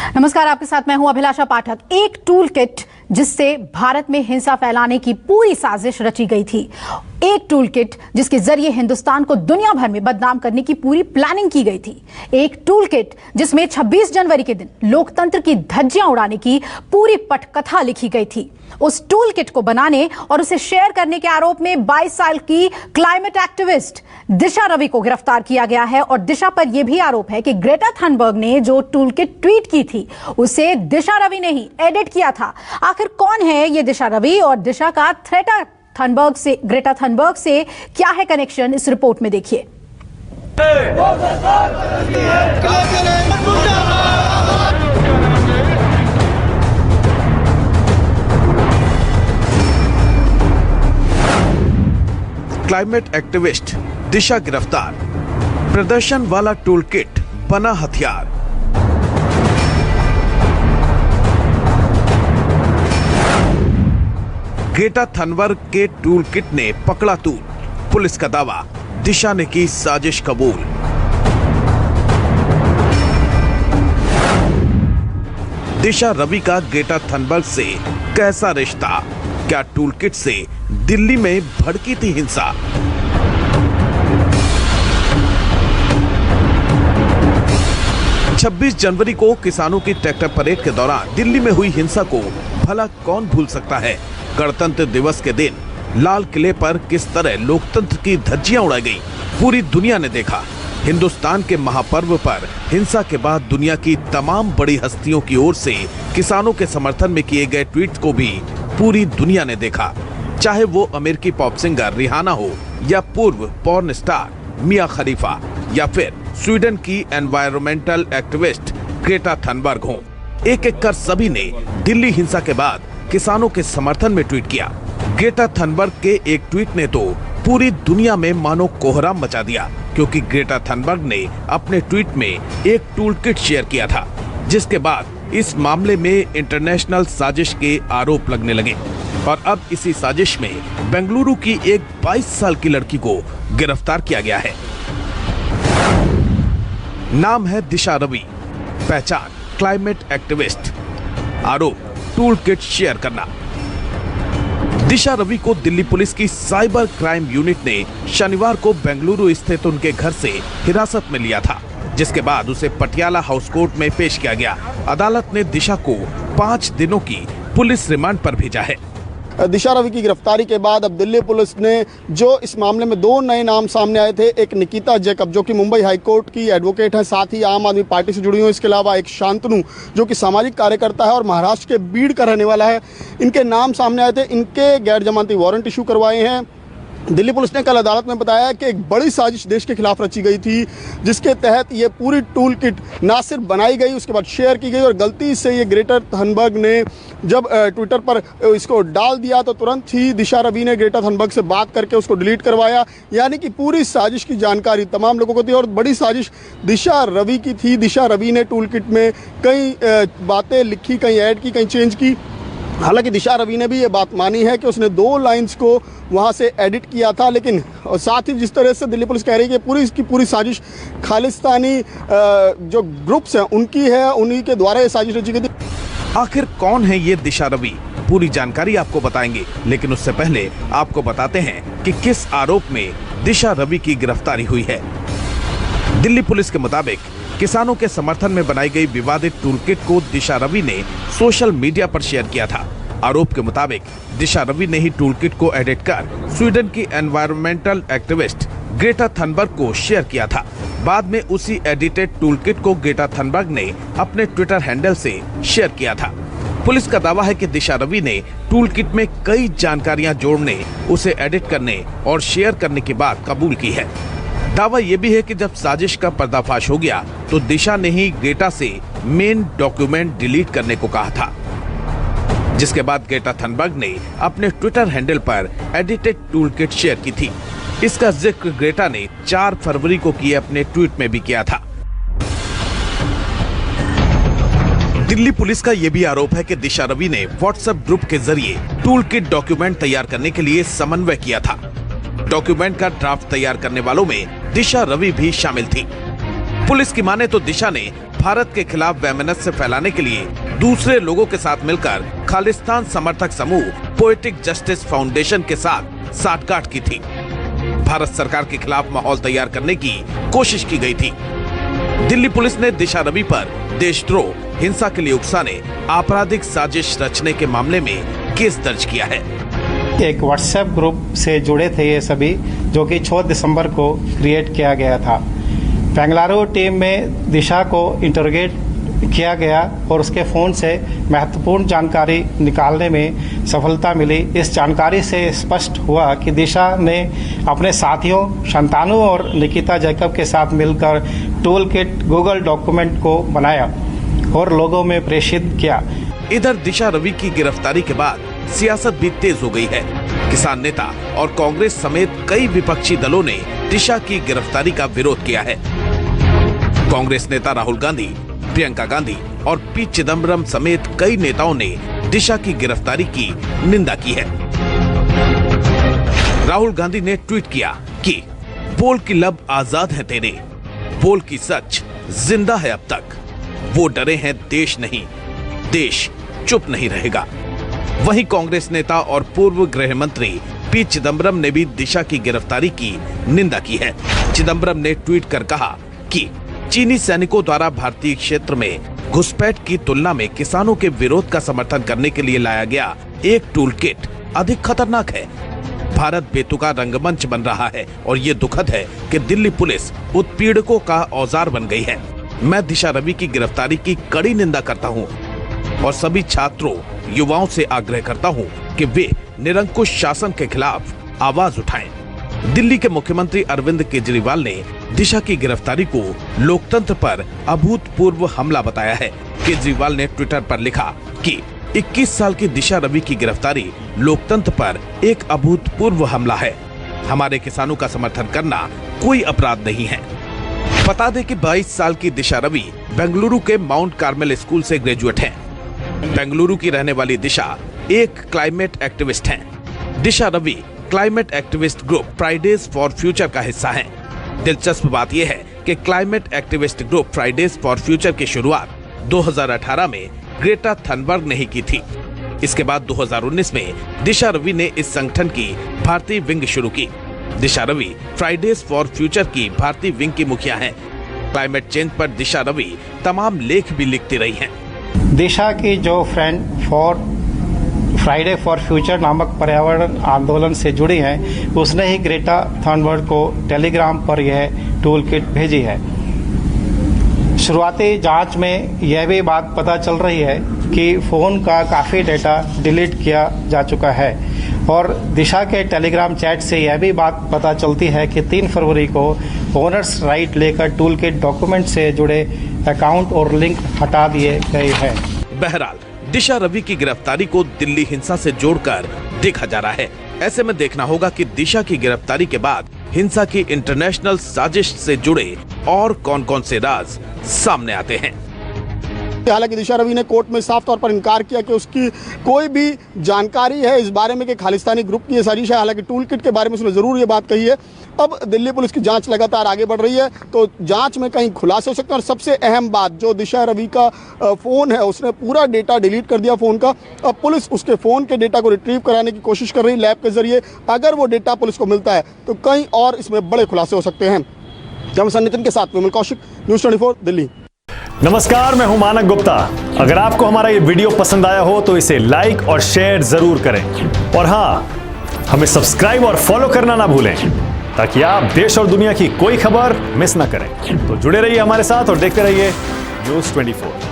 नमस्कार, आपके साथ मैं हूं अभिलाषा पाठक। एक टूल किट जिससे भारत में हिंसा फैलाने की पूरी साजिश रची गई थी, एक टूल किट जिसके जरिए हिंदुस्तान को दुनिया भर में बदनाम करने की पूरी प्लानिंग की गई थी, एक टूल किट जिसमें 26 जनवरी के दिन लोकतंत्र की धज्जियां उड़ाने की पूरी पटकथा लिखी गई थी। उस टूल किट को बनाने और उसे शेयर करने के आरोप में 22 साल की क्लाइमेट एक्टिविस्ट दिशा रवि को गिरफ्तार किया गया है और दिशा पर यह भी आरोप है कि ग्रेटा थनबर्ग ने जो टूल किट ट्वीट की थी उसे दिशा रवि ने ही एडिट किया था। आखिर कौन है ये दिशा रवि और दिशा का ग्रेटा थनबर्ग से क्या है कनेक्शन, इस रिपोर्ट में देखिए। क्लाइमेट एक्टिविस्ट दिशा गिरफ्तार, प्रदर्शन वाला टूल किट बना हथियार। ग्रेटा थनबर्ग के टूल किट ने पकड़ा तूल, पुलिस का दावा दिशा ने की साजिश कबूल। दिशा रवि का ग्रेटा थनबर्ग से कैसा रिश्ता? क्या टूल किट से दिल्ली में भड़की थी हिंसा? छब्बीस जनवरी को किसानों की ट्रैक्टर परेड के दौरान दिल्ली में हुई हिंसा को भला कौन भूल सकता है। गणतंत्र दिवस के दिन लाल किले पर किस तरह लोकतंत्र की धज्जियां उड़ाई गई, पूरी दुनिया ने देखा। हिंदुस्तान के महापर्व पर हिंसा के बाद दुनिया की तमाम बड़ी हस्तियों की ओर से किसानों के समर्थन में किए गए ट्वीट्स को भी पूरी दुनिया ने देखा। चाहे वो अमेरिकी पॉप सिंगर रिहाना हो या पूर्व पॉर्न स्टार मिया खलीफा या फिर स्वीडन की एनवायरमेंटल एक्टिविस्ट ग्रेटा थनबर्ग हो, एक एक कर सभी ने दिल्ली हिंसा के बाद किसानों के समर्थन में ट्वीट किया। ग्रेटा थनबर्ग के एक ट्वीट ने तो पूरी दुनिया में मानो कोहराम मचा दिया, क्योंकि ग्रेटा थनबर्ग ने अपने ट्वीट में एक टूल किट शेयर किया था, जिसके बाद इस मामले में इंटरनेशनल साजिश के आरोप लगने लगे। और अब इसी साजिश में बेंगलुरु की एक 22 साल की लड़की को गिरफ्तार किया गया है। नाम है दिशा रवि, पहचान क्लाइमेट एक्टिविस्ट, आरोप टूल किट शेयर करना। दिशा रवि को दिल्ली पुलिस की साइबर क्राइम यूनिट ने शनिवार को बेंगलुरु स्थित उनके घर से हिरासत में लिया था, जिसके बाद उसे पटियाला हाउस कोर्ट में पेश किया गया। अदालत ने दिशा को 5 दिनों की पुलिस रिमांड पर भेजा है। दिशा रवि की गिरफ्तारी के बाद अब दिल्ली पुलिस ने जो इस मामले में 2 नए नाम सामने आए थे, एक निकिता जैकब जो कि मुंबई हाईकोर्ट की एडवोकेट है, साथ ही आम आदमी पार्टी से जुड़ी हुई, इसके अलावा एक शांतनु जो कि सामाजिक कार्यकर्ता है और महाराष्ट्र के बीड़ का रहने वाला है, इनके नाम सामने आए थे। इनके गैर जमानती वारंट इशू करवाए हैं। दिल्ली पुलिस ने कल अदालत में बताया कि एक बड़ी साजिश देश के खिलाफ रची गई थी, जिसके तहत ये पूरी टूल किट ना सिर्फ बनाई गई, उसके बाद शेयर की गई और गलती से ये ग्रेटा थनबर्ग ने जब ट्विटर पर इसको डाल दिया तो तुरंत ही दिशा रवि ने ग्रेटा थनबर्ग से बात करके उसको डिलीट करवाया। यानी कि पूरी साजिश की जानकारी तमाम लोगों को थी और बड़ी साजिश दिशा रवि की थी। दिशा रवि ने टूल किट में कई बातें लिखी, कहीं ऐड की, कहीं चेंज की। हालांकि दिशा रवि ने भी ये बात मानी है कि उसने 2 लाइंस को वहां से एडिट किया था, लेकिन साथ ही जिस तरह से दिल्ली पुलिस कह रही है कि इसकी पूरी साजिश खालिस्तानी जो ग्रुप्स हैं उनकी है, उन्हीं के द्वारा ये साजिश रची गई थी। आखिर कौन है ये दिशा रवि, पूरी जानकारी आपको बताएंगे, लेकिन उससे पहले आपको बताते हैं कि किस आरोप में दिशा रवि की गिरफ्तारी हुई है। दिल्ली पुलिस के मुताबिक किसानों के समर्थन में बनाई गई विवादित टूल किट को दिशा रवि ने सोशल मीडिया पर शेयर किया था। आरोप के मुताबिक दिशा रवि ने ही टूल किट को एडिट कर स्वीडन की एनवायरमेंटल एक्टिविस्ट ग्रेटा थनबर्ग को शेयर किया था। बाद में उसी एडिटेड टूल किट को ग्रेटा थनबर्ग ने अपने ट्विटर हैंडल से शेयर किया था। पुलिस का दावा है कि दिशा रवि ने टूल किट में कई जानकारियां जोड़ने, उसे एडिट करने और शेयर करने की बात कबूल की है। दावा यह भी है कि जब साजिश का पर्दाफाश हो गया तो दिशा ने ही ग्रेटा से मेन डॉक्यूमेंट डिलीट करने को कहा था, जिसके बाद ग्रेटा थनबर्ग ने अपने ट्विटर हैंडल पर एडिटेड टूल किट शेयर की थी। इसका जिक्र ग्रेटा ने 4 फरवरी को किए अपने ट्वीट में भी किया था। दिल्ली पुलिस का यह भी आरोप है कि दिशा रवि ने व्हाट्सएप ग्रुप के जरिए टूल किट डॉक्यूमेंट तैयार करने के लिए समन्वय किया था। डॉक्यूमेंट का ड्राफ्ट तैयार करने वालों में दिशा रवि भी शामिल थी। पुलिस की माने तो दिशा ने भारत के खिलाफ वैमनस्य फैलाने के लिए दूसरे लोगों के साथ मिलकर खालिस्तान समर्थक समूह पोएटिक जस्टिस फाउंडेशन के साथ साठगांठ की थी। भारत सरकार के खिलाफ माहौल तैयार करने की कोशिश की गई थी। दिल्ली पुलिस ने दिशा रवि पर देशद्रोह, हिंसा के लिए उकसाने, आपराधिक साजिश रचने के मामले में केस दर्ज किया है। एक व्हाट्सएप ग्रुप से जुड़े थे ये सभी, जो कि 6 दिसंबर को क्रिएट किया गया था। बेंगलुरु टीम में दिशा को इंटरोगेट किया गया और उसके फ़ोन से महत्वपूर्ण जानकारी निकालने में सफलता मिली। इस जानकारी से स्पष्ट हुआ कि दिशा ने अपने साथियों शांतनु और निकिता जैकब के साथ मिलकर टूल किट गूगल डॉक्यूमेंट को बनाया और लोगों में प्रेषित किया। इधर दिशा रवि की गिरफ्तारी के बाद सियासत भी तेज हो गई है। किसान नेता और कांग्रेस समेत कई विपक्षी दलों ने दिशा की गिरफ्तारी का विरोध किया है। कांग्रेस नेता राहुल गांधी, प्रियंका गांधी और पी चिदम्बरम समेत कई नेताओं ने दिशा की गिरफ्तारी की निंदा की है। राहुल गांधी ने ट्वीट किया कि बोल की लब आजाद है तेरे, बोल की सच जिंदा है अब तक। वो डरे हैं देश नहीं, देश चुप नहीं रहेगा। वहीं कांग्रेस नेता और पूर्व गृह मंत्री पी चिदम्बरम ने भी दिशा की गिरफ्तारी की निंदा की है। चिदम्बरम ने ट्वीट कर कहा कि चीनी सैनिकों द्वारा भारतीय क्षेत्र में घुसपैठ की तुलना में किसानों के विरोध का समर्थन करने के लिए लाया गया एक टूल किट अधिक खतरनाक है। भारत बेतुका रंगमंच बन रहा है और ये दुखद है कि दिल्ली पुलिस उत्पीड़कों का औजार बन गई है। मैं दिशा रवि की गिरफ्तारी की कड़ी निंदा करता हूँ और सभी छात्रों, युवाओं से आग्रह करता हूँ कि वे निरंकुश शासन के खिलाफ आवाज उठाएं। दिल्ली के मुख्यमंत्री अरविंद केजरीवाल ने दिशा की गिरफ्तारी को लोकतंत्र पर अभूतपूर्व हमला बताया है। केजरीवाल ने ट्विटर पर लिखा कि 21 साल की दिशा रवि की गिरफ्तारी लोकतंत्र पर एक अभूतपूर्व हमला है। हमारे किसानों का समर्थन करना कोई अपराध नहीं है। बता दें कि 22 साल की दिशा रवि बेंगलुरु के माउंट कार्मेल स्कूल से ग्रेजुएट हैं। बेंगलुरु की रहने वाली दिशा एक क्लाइमेट एक्टिविस्ट हैं। Disha Ravi climate activist group Fridays for future का हिस्सा हैं। दिलचस्प बात यह है कि climate activist group Fridays for future की शुरुआत 2018 में ग्रेटा थनबर्ग ने ही की थी। इसके बाद 2019 में दिशा रवि ने इस संगठन की भारतीय विंग शुरू की। दिशा रवि फ्राइडेज फॉर फ्यूचर की भारतीय विंग की मुखिया हैं। क्लाइमेट चेंज पर दिशा रवि तमाम लेख भी लिखती रही हैं। दिशा की जो friend for Friday for future नामक पर्यावरण आंदोलन से जुड़ी हैं, उसने ही ग्रेटा थनबर्ग को टेलीग्राम पर यह टूल किट भेजी है। शुरुआती जांच में यह भी बात पता चल रही है कि फ़ोन का काफ़ी डेटा डिलीट किया जा चुका है और दिशा के टेलीग्राम चैट से यह भी बात पता चलती है कि 3 फरवरी को ओनर्स राइट लेकर टूल किट डॉक्यूमेंट से जुड़े अकाउंट और लिंक हटा दिए गए हैं। बहरहाल दिशा रवि की गिरफ्तारी को दिल्ली हिंसा से जोड़कर देखा जा रहा है। ऐसे में देखना होगा कि दिशा की गिरफ्तारी के बाद हिंसा की इंटरनेशनल साजिश से जुड़े और कौन-कौन से राज सामने आते हैं। हालांकि दिशा रवि ने कोर्ट में साफ तौर पर इनकार किया कि उसकी कोई भी जानकारी है इस बारे में कि खालिस्तानी ग्रुप की ये साजिश है। हालांकि टूल किट के बारे में उसने जरूर ये बात कही है। अब दिल्ली पुलिस की जांच लगातार आगे बढ़ रही है, तो जांच में कहीं खुलासे हो सकते हैं। और सबसे अहम बात, जो दिशा रवि का फ़ोन है, उसने पूरा डेटा डिलीट कर दिया फ़ोन का। अब पुलिस उसके फ़ोन के डेटा को रिट्रीव कराने की कोशिश कर रही है लैब के जरिए। अगर वो डेटा पुलिस को मिलता है तो कहीं और इसमें बड़े खुलासे हो सकते हैं। जमसन नितिन के साथ विमल कौशिक, न्यूज़ 24 दिल्ली। नमस्कार, मैं हूं मानक गुप्ता। अगर आपको हमारा ये वीडियो पसंद आया हो तो इसे लाइक और शेयर जरूर करें और हाँ, हमें सब्सक्राइब और फॉलो करना ना भूलें ताकि आप देश और दुनिया की कोई खबर मिस ना करें। तो जुड़े रहिए हमारे साथ और देखते रहिए न्यूज़ 24।